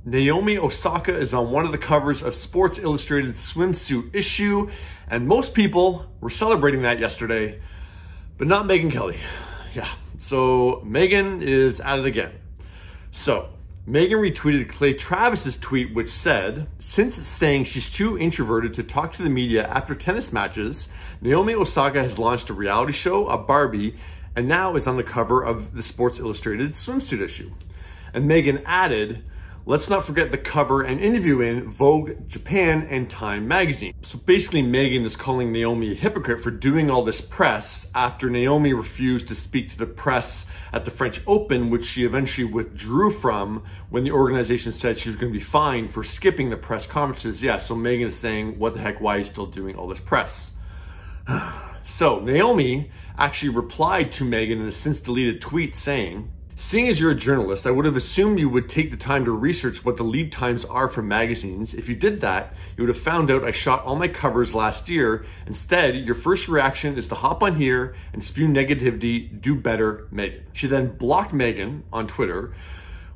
Naomi Osaka is on one of the covers of Sports Illustrated's Swimsuit issue, and most people were celebrating that yesterday, but not Megyn Kelly. Yeah, so Megyn is at it again. So Megyn retweeted Clay Travis's tweet, which said, since saying she's too introverted to talk to the media after tennis matches, Naomi Osaka has launched a reality show, a Barbie, and now is on the cover of the Sports Illustrated Swimsuit issue. And Megyn added, let's not forget the cover and interview in Vogue Japan and Time magazine. So basically Megyn is calling Naomi a hypocrite for doing all this press after Naomi refused to speak to the press at the French Open, which she eventually withdrew from when the organization said she was going to be fined for skipping the press conferences. Yeah, so Megyn is saying, what the heck, why are you still doing all this press? So Naomi actually replied to Megyn in a since deleted tweet saying, seeing as you're a journalist, I would have assumed you would take the time to research what the lead times are for magazines. If you did that, you would have found out I shot all my covers last year. Instead, your first reaction is to hop on here and spew negativity. Do better, Megyn. She then blocked Megyn on Twitter,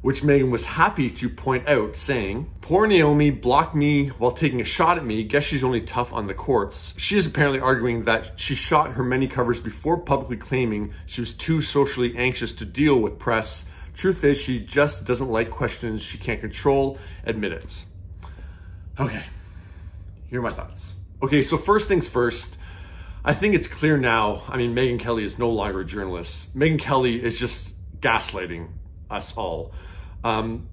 which Megyn was happy to point out, saying, poor Naomi blocked me while taking a shot at me. Guess she's only tough on the courts. She is apparently arguing that she shot her many covers before publicly claiming she was too socially anxious to deal with press. Truth is, she just doesn't like questions she can't control. Admit it. Okay, here are my thoughts. Okay, so first things first, I think it's clear now, I mean, Megyn Kelly is no longer a journalist. Megyn Kelly is just gaslighting us all. I'm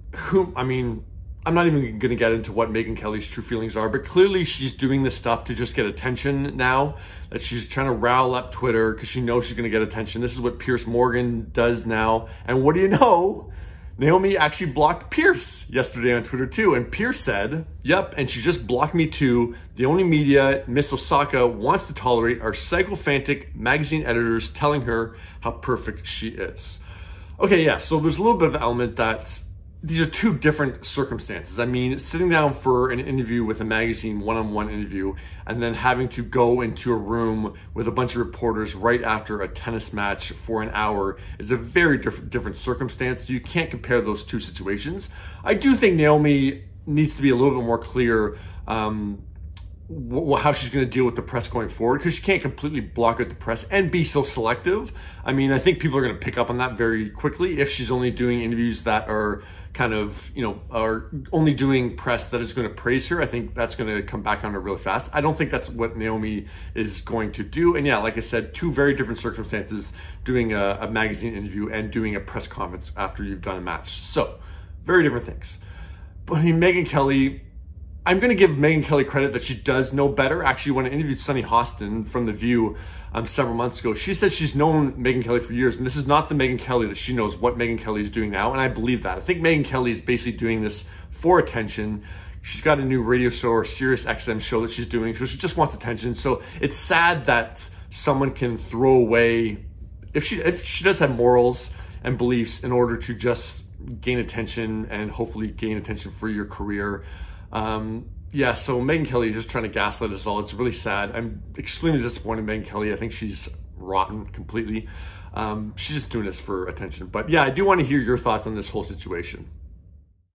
not even going to get into what Megyn Kelly's true feelings are, but clearly she's doing this stuff to just get attention now, that she's trying to rile up Twitter because she knows she's going to get attention. This is what Piers Morgan does now. And what do you know? Naomi actually blocked Piers yesterday on Twitter too. And Piers said, yep, and she just blocked me too. The only media Miss Osaka wants to tolerate are sycophantic magazine editors telling her how perfect she is. Okay, yeah, so there's a little bit of an element that these are two different circumstances. I mean, sitting down for an interview with a magazine, one-on-one interview, and then having to go into a room with a bunch of reporters right after a tennis match for an hour is a very different circumstance. You can't compare those two situations. I do think Naomi needs to be a little bit more clear how she's going to deal with the press going forward, because she can't completely block out the press and be so selective. I mean, I think people are going to pick up on that very quickly if she's only doing interviews that are kind of, are only doing press that is going to praise her. I think that's going to come back on her really fast. I don't think that's what Naomi is going to do. And yeah, like I said, two very different circumstances, doing a magazine interview and doing a press conference after you've done a match. So very different things. But I mean, Megyn Kelly, I'm going to give Megyn Kelly credit that she does know better. Actually, when I interviewed Sunny Hostin from The View several months ago, she says she's known Megyn Kelly for years, and this is not the Megyn Kelly that she knows what Megyn Kelly is doing now, and I believe that. I think Megyn Kelly is basically doing this for attention. She's got a new radio show or Sirius XM show that she's doing, so she just wants attention. So it's sad that someone can throw away, if she does have morals and beliefs in order to just gain attention and hopefully gain attention for your career. Yeah, so Megyn Kelly is just trying to gaslight us all. It's really sad. I'm extremely disappointed in Megyn Kelly. I think she's rotten completely. She's just doing this for attention. But yeah, I do want to hear your thoughts on this whole situation.